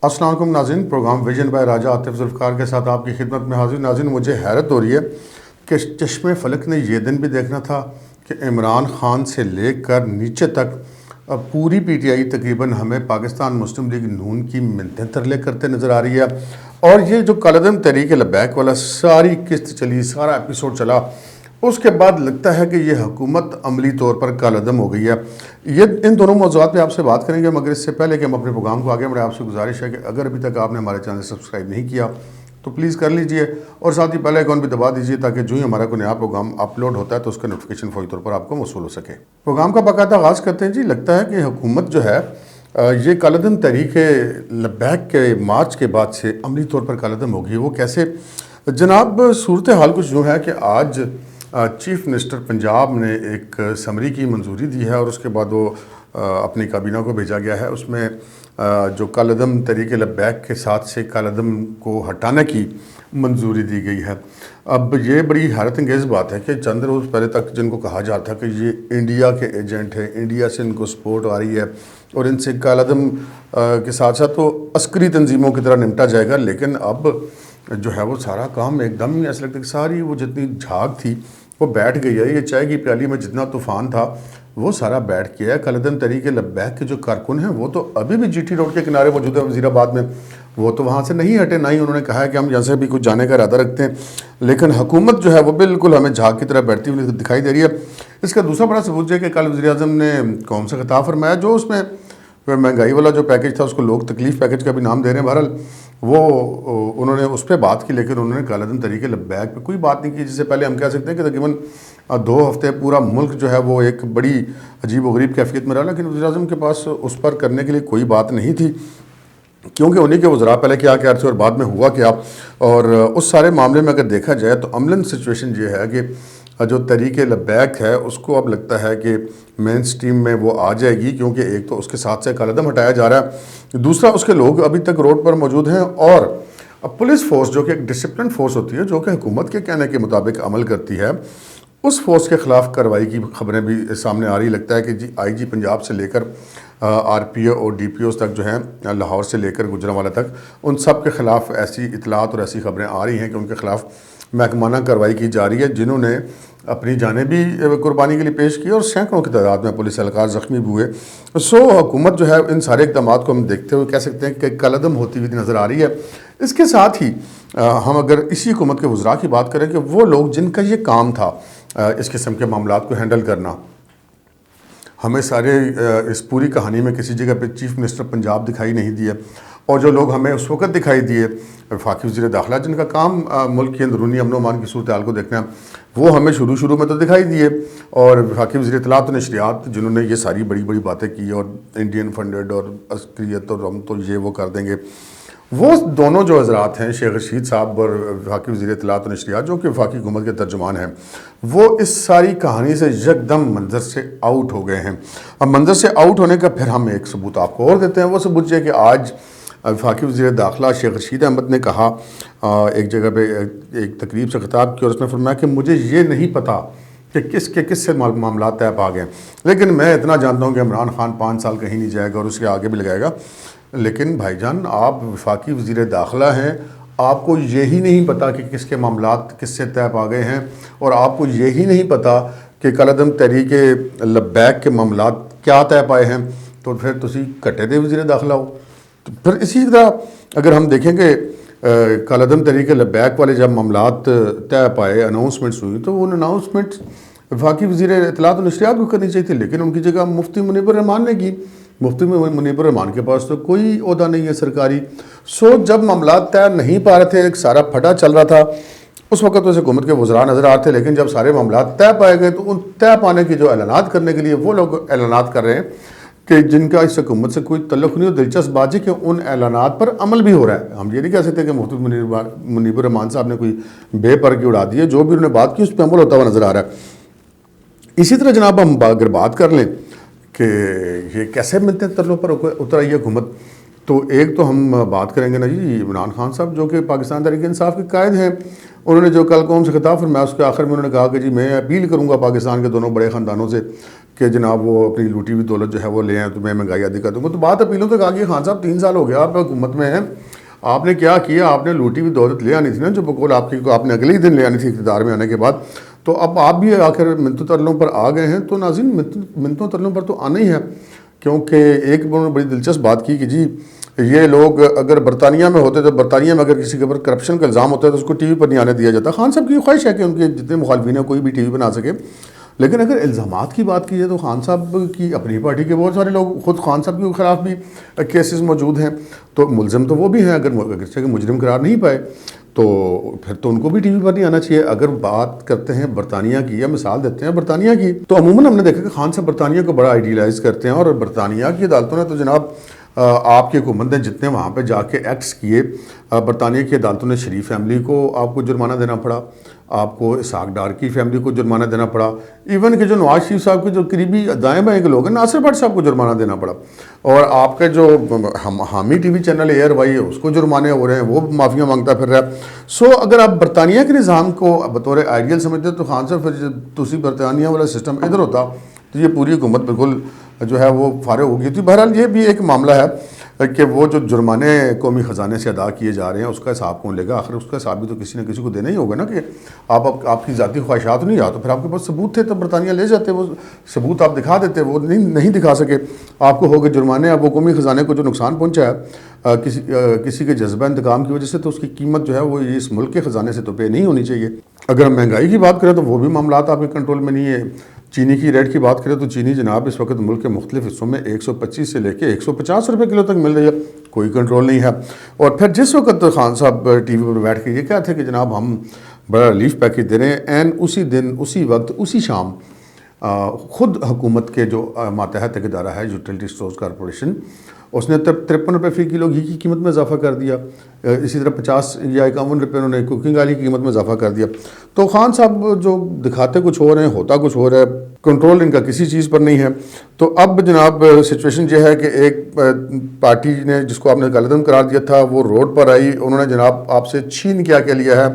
السلام علیکم ناظرین، پروگرام ویژن بائی راجہ عاطف ذوالفقار کے ساتھ آپ کی خدمت میں حاضر۔ ناظرین، مجھے حیرت ہو رہی ہے کہ چشم فلک نے یہ دن بھی دیکھنا تھا کہ عمران خان سے لے کر نیچے تک پوری پی ٹی آئی تقریباً ہمیں پاکستان مسلم لیگ نون کی منتیں ترلے کرتے نظر آ رہی ہے، اور یہ جو کالعدم تحریک لبیک والا ساری قسط چلی، سارا ایپیسوڈ چلا، اس کے بعد لگتا ہے کہ یہ حکومت عملی طور پر کالعدم ہو گئی ہے۔ ان دونوں موضوعات پہ آپ سے بات کریں گے، مگر اس سے پہلے کہ ہم اپنے پروگرام کو آگے بڑھیں، آپ سے گزارش ہے کہ اگر ابھی تک آپ نے ہمارے چینل سبسکرائب نہیں کیا تو پلیز کر لیجئے، اور ساتھ ہی پہلے آئیکن بھی دبا دیجئے تاکہ جو ہی ہمارا کوئی نیا پروگرام اپلوڈ ہوتا ہے تو اس کا نوٹیفیکیشن فوری طور پر آپ کو موصول ہو سکے۔ پروگرام کا باقاعدہ آغاز کرتے ہیں۔ لگتا ہے کہ حکومت جو ہے یہ کالعدم تحریک لبیک کے مارچ کے بعد سے عملی طور پر کالعدم ہوگی۔ وہ کیسے؟ جناب، صورتحال کچھ یوں ہے کہ آج چیف منسٹر پنجاب نے ایک سمری کی منظوری دی ہے، اور اس کے بعد وہ اپنی کابینہ کو بھیجا گیا ہے۔ اس میں جو کالعدم تحریک لبیک کے ساتھ سے کالعدم کو ہٹانے کی منظوری دی گئی ہے۔ اب یہ بڑی حیرت انگیز بات ہے کہ چند روز پہلے تک جن کو کہا جاتا کہ یہ انڈیا کے ایجنٹ ہیں، انڈیا سے ان کو سپورٹ آ رہی ہے اور ان سے کالعدم کے ساتھ ساتھ وہ عسکری تنظیموں کی طرح نمٹا جائے گا، لیکن اب جو ہے وہ سارا کام ایک دم ہی ایسا لگتا ہے کہ ساری وہ جتنی جھاگ تھی وہ بیٹھ گئی ہے۔ یہ چائے کی پیالی میں جتنا طوفان تھا وہ سارا بیٹھ گیا ہے۔ کالعدم تحریک لبیک کے جو کارکن ہیں وہ تو ابھی بھی جی ٹی روڈ کے کنارے موجود ہیں وزیر آباد میں، وہ تو وہاں سے نہیں ہٹے، نہ ہی انہوں نے کہا ہے کہ ہم یہاں سے بھی کچھ جانے کا ارادہ رکھتے ہیں، لیکن حکومت جو ہے وہ بالکل ہمیں جھاگ کی طرح بیٹھتی ہوئی دکھائی دے رہی ہے۔ اس کا دوسرا بڑا ثبوت ہے کہ کل وزیر اعظم نے قوم سے خطاب فرمایا، جو اس میں مہنگائی والا جو پیکج تھا اس کو لوگ تکلیف پیکج کا بھی نام دے رہے ہیں، بہرحال وہ انہوں نے اس پہ بات کی، لیکن انہوں نے کالعدم تحریک لبیک پہ کوئی بات نہیں کی۔ جس سے پہلے ہم کہہ سکتے ہیں کہ تقریباً 2 ہفتے پورا ملک جو ہے وہ ایک بڑی عجیب و غریب کیفیت میں رہا، لیکن وزیر اعظم کے پاس اس پر کرنے کے لیے کوئی بات نہیں تھی، کیونکہ انہی کے وزراء پہلے کیا کہہ رہے تھے اور بعد میں ہوا کیا۔ اور اس سارے معاملے میں اگر دیکھا جائے تو عملاً سچویشن یہ ہے کہ جو تحریک لبیک ہے اس کو اب لگتا ہے کہ مین سٹریم میں وہ آ جائے گی، کیونکہ ایک تو اس کے ساتھ سے کالعدم ہٹایا جا رہا ہے، دوسرا اس کے لوگ ابھی تک روڈ پر موجود ہیں، اور پولیس فورس جو کہ ایک ڈسپلن فورس ہوتی ہے جو کہ حکومت کے کہنے کے مطابق عمل کرتی ہے، اس فورس کے خلاف کارروائی کی خبریں بھی سامنے آ رہی۔ لگتا ہے کہ آئی جی پنجاب سے لے کر آر پی او اور ڈی پی اوز تک جو ہیں، لاہور سے لے کر گوجرانوالہ تک، ان سب کے خلاف ایسی اطلاعات اور ایسی خبریں آ رہی ہیں کہ ان کے خلاف محکمانہ کارروائی کی جا رہی ہے، جنہوں نے اپنی جانیں بھی قربانی کے لیے پیش کی اور سینکڑوں کی تعداد میں پولیس اہلکار زخمی بھی ہوئے۔ حکومت جو ہے ان سارے اقدامات کو ہم دیکھتے ہوئے کہہ سکتے ہیں کہ کالعدم ہوتی ہوئی نظر آ رہی ہے۔ اس کے ساتھ ہی ہم اگر اسی حکومت کے وزراء کی بات کریں کہ وہ لوگ جن کا یہ کام تھا اس قسم کے معاملات کو ہینڈل کرنا، ہمیں سارے اس پوری کہانی میں کسی جگہ پہ چیف منسٹر پنجاب دکھائی نہیں دیا، اور جو لوگ ہمیں اس وقت دکھائی دیے وفاقی وزیر داخلہ جن کا کام ملک کی اندرونی امن و امان کی صورتحال کو دیکھنا، وہ ہمیں شروع میں تو دکھائی دیے، اور وفاقی وزیر اطلاعات و نشریات جنہوں نے یہ ساری بڑی بڑی باتیں کی اور انڈین فنڈڈ اور عسکریت اور ہم تو یہ وہ کر دیں گے، وہ دونوں جو حضرات ہیں شیخ رشید صاحب اور وفاقی وزیر اطلاعات و نشریات جو کہ وفاقی حکومت کے ترجمان ہیں، وہ اس ساری کہانی سے یکدم منظر سے آؤٹ ہو گئے ہیں۔ اب منظر سے آؤٹ ہونے کا پھر ہم ایک ثبوت آپ کو اور دیتے ہیں۔ وہ ثبوت یہ کہ آج وفاقی وزیر داخلہ شیخ رشید احمد نے کہا، ایک جگہ پہ ایک تقریب سے خطاب کیا اور اس میں فرمایا کہ مجھے یہ نہیں پتا کہ کس سے معاملات طے پا گئے، لیکن میں اتنا جانتا ہوں کہ عمران خان 5 سال کہیں نہیں جائے گا اور اس کے آگے بھی لگائے گا۔ لیکن بھائی جان، آپ وفاقی وزیر داخلہ ہیں، آپ کو یہی نہیں پتا کہ کس کے معاملات کس سے طے پا گئے ہیں، اور آپ کو یہی نہیں پتا کہ کالعدم تحریک لبیک کے معاملات کیا طے پائے ہیں، تو پھر تسی کٹے دے وزیر داخلہ ہو۔ تو پھر اسی طرح اگر ہم دیکھیں کہ کالعدم تحریک لبیک والے جب معاملات طے پائے، اناؤنسمنٹس ہوئی، تو وہ اناؤنسمنٹ وفاقی وزیر اطلاعات و نشریات کو کرنی چاہیے تھی، لیکن ان کی جگہ مفتی منیب الرحمان نے کی۔ مفتی منیب الرحمان کے پاس تو کوئی عہدہ نہیں ہے سرکاری۔ جب معاملات طے نہیں پا رہے تھے، ایک سارا پھٹا چل رہا تھا، اس وقت اس حکومت کے وزراء نظر آتے تھے، لیکن جب سارے معاملات طے پائے گئے تو ان طے پانے کی جو اعلانات کرنے کے لیے وہ لوگ اعلانات کر رہے ہیں کہ جن کا اس حکومت سے کوئی تعلق نہیں، اور دلچسپ بات ہے کہ ان اعلانات پر عمل بھی ہو رہا ہے۔ ہم یہ نہیں کہہ سکتے کہ مفتی منیب الرحمان صاحب نے کوئی بے پرگی اڑا دی ہے، جو بھی انہوں نے بات کی اس پہ عمل ہوتا ہوا نظر آ رہا ہے۔ اسی طرح جناب ہم اگر بات کر لیں کہ یہ کیسے ملتے ہیں ترلوں پر اتر آئی ہے حکومت، تو ایک تو ہم بات کریں گے نا جی عمران خان صاحب جو کہ پاکستان تحریک انصاف کے قائد ہیں، انہوں نے جو کل قوم سے خطاب فرمایا اس کے آخر میں انہوں نے کہا کہ جی میں اپیل کروں گا پاکستان کے دونوں بڑے خاندانوں سے کہ جناب وہ اپنی لوٹی ہوئی دولت جو ہے وہ لے آئیں تو میں مہنگائی عادی کر دوں گا. تو بات اپیلوں تک آ گئی. خان صاحب 3 سال ہو گیا آپ حکومت میں ہیں, آپ نے کیا کیا؟ آپ نے لوٹی ہوئی دولت لے آنی تھی نا, جو بقول آپ نے اگلے ہی دن لے آنی تھی اقتدار میں آنے کے بعد. تو اب آپ بھی آخر منتوں ترلوں پر آ گئے ہیں. تو ناظرین منتوں ترلوں پر تو آنا ہی ہے, کیونکہ ایک انہوں نے بڑی دلچسپ بات کی کہ جی یہ لوگ اگر برطانیہ میں ہوتے تو برطانیہ میں اگر کسی کے اوپر کرپشن کا الزام ہوتا ہے تو اس کو ٹی وی پر نہیں آنے دیا جاتا. خان صاحب کی خواہش ہے کہ ان کے جتنے مخالفین ہیں کوئی بھی ٹی وی بنا سکے, لیکن اگر الزامات کی بات کی جائے تو خان صاحب کی اپنی پارٹی کے بہت سارے لوگ, خود خان صاحب کے خلاف بھی کیسز موجود ہیں, تو ملزم تو وہ بھی ہیں. اگرچہ کہ مجرم قرار نہیں پائے تو پھر تو ان کو بھی ٹی وی پر نہیں آنا چاہیے. اگر بات کرتے ہیں برطانیہ کی یا مثال دیتے ہیں برطانیہ کی, تو عموماً ہم نے دیکھا کہ خان صاحب برطانیہ کو بڑا آئیڈیلائز کرتے ہیں, اور برطانیہ کی عدالتوں نے تو جناب آپ کی حکومت نے جتنے وہاں پہ جا کے ایکٹس کیے, برطانیہ کی عدالتوں نے شریف فیملی کو آپ کو جرمانہ دینا پڑا, آپ کو اسحاق ڈار کی فیملی کو جرمانہ دینا پڑا, ایون کہ جو نواز شریف صاحب کے جو قریبی دائیں بائیں کے لوگ ہیں ناصر بٹ صاحب کو جرمانہ دینا پڑا, اور آپ کے جو حامی TV channel ARY ہے اس کو جرمانے ہو رہے ہیں, وہ معافیاں مانگتا پھر رہا ہے. سو اگر آپ برطانیہ کے نظام کو بطور آئیڈیل سمجھتے تو خان صاحب پھر دوسری برطانیہ والا سسٹم ادھر ہوتا تو یہ پوری حکومت بالکل جو ہے وہ فارغ ہو گئی تھی. بہرحال یہ بھی ایک معاملہ ہے کہ وہ جو جرمانے قومی خزانے سے ادا کیے جا رہے ہیں اس کا حساب کون لے گا؟ آخر اس کا حساب بھی تو کسی نہ کسی کو دینا ہی ہوگا نا, کہ آپ کی ذاتی خواہشات نہیں, تو پھر آپ کے پاس ثبوت تھے تو برطانیہ لے جاتے, وہ ثبوت آپ دکھا دیتے, وہ نہیں دکھا سکے. آپ کو ہو گئے جرمانے. اب وہ قومی خزانے کو جو نقصان پہنچا ہے کسی کے جذبہ انتقام کی وجہ سے, تو اس کی قیمت جو ہے وہ اس ملک کے خزانے سے تو پے نہیں ہونی چاہیے. اگر ہم مہنگائی کی بات کریں تو وہ بھی معاملات آپ کے کنٹرول میں نہیں ہے. چینی کی ریٹ کی بات کریں تو چینی جناب اس وقت ملک کے مختلف حصوں میں 125 سے لے کے 150 روپے کلو تک مل رہی ہے, کوئی کنٹرول نہیں ہے. اور پھر جس وقت خان صاحب ٹی وی پر بیٹھ کے یہ کہتے ہیں کہ جناب ہم بڑا ریلیف پیکیج دے رہے ہیں, این اسی دن اسی وقت اسی شام خود حکومت کے جو ماتحت ایک ادارہ ہے یوٹیلٹی اسٹورز کارپوریشن, اس نے 53 روپے فی کلو گھی کی قیمت میں اضافہ کر دیا. اسی طرح 50 یا 51 روپے انہوں نے کوکنگ آئل کی قیمت میں اضافہ کر دیا. تو خان صاحب جو دکھاتے کچھ ہو رہے ہیں, ہوتا کچھ ہو رہا ہے, کنٹرول ان کا کسی چیز پر نہیں ہے. تو اب جناب سچویشن یہ ہے کہ ایک پارٹی نے جس کو آپ نے کالعدم قرار دیا تھا وہ روڈ پر آئی, انہوں نے جناب آپ سے چھین کیا لیا ہے,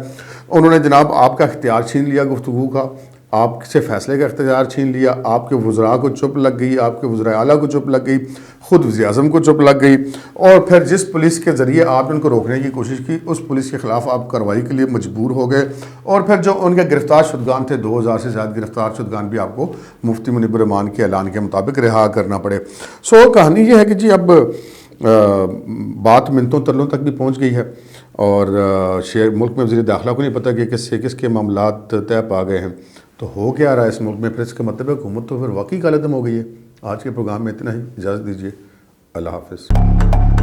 انہوں نے جناب آپ کا اختیار چھین لیا گفتگو کا, آپ سے فیصلے کا اختیار چھین لیا, آپ کے وزراء کو چپ لگ گئی, آپ کے وزراء اعلیٰ کو چپ لگ گئی, خود وزیر اعظم کو چپ لگ گئی, اور پھر جس پولیس کے ذریعے آپ نے ان کو روکنے کی کوشش کی اس پولیس کے خلاف آپ کارروائی کے لیے مجبور ہو گئے, اور پھر جو ان کے گرفتار شدگان تھے 2000 سے زیادہ گرفتار شدگان بھی آپ کو مفتی منیب الرحمان کے اعلان کے مطابق رہا کرنا پڑے. سو کہانی یہ ہے کہ جی اب بات منتوں ترلوں تک بھی پہنچ گئی ہے, اور ملک میں وزیر داخلہ کو نہیں پتہ کہ کس سے کس کے معاملات طے پا گئے ہیں. تو ہو کیا رہا ہے اس ملک میں؟ پھر اس کا مطلب ہے حکومت تو پھر واقعی کالعدم ہو گئی ہے. آج کے پروگرام میں اتنا ہی, اجازت دیجیے, اللہ حافظ.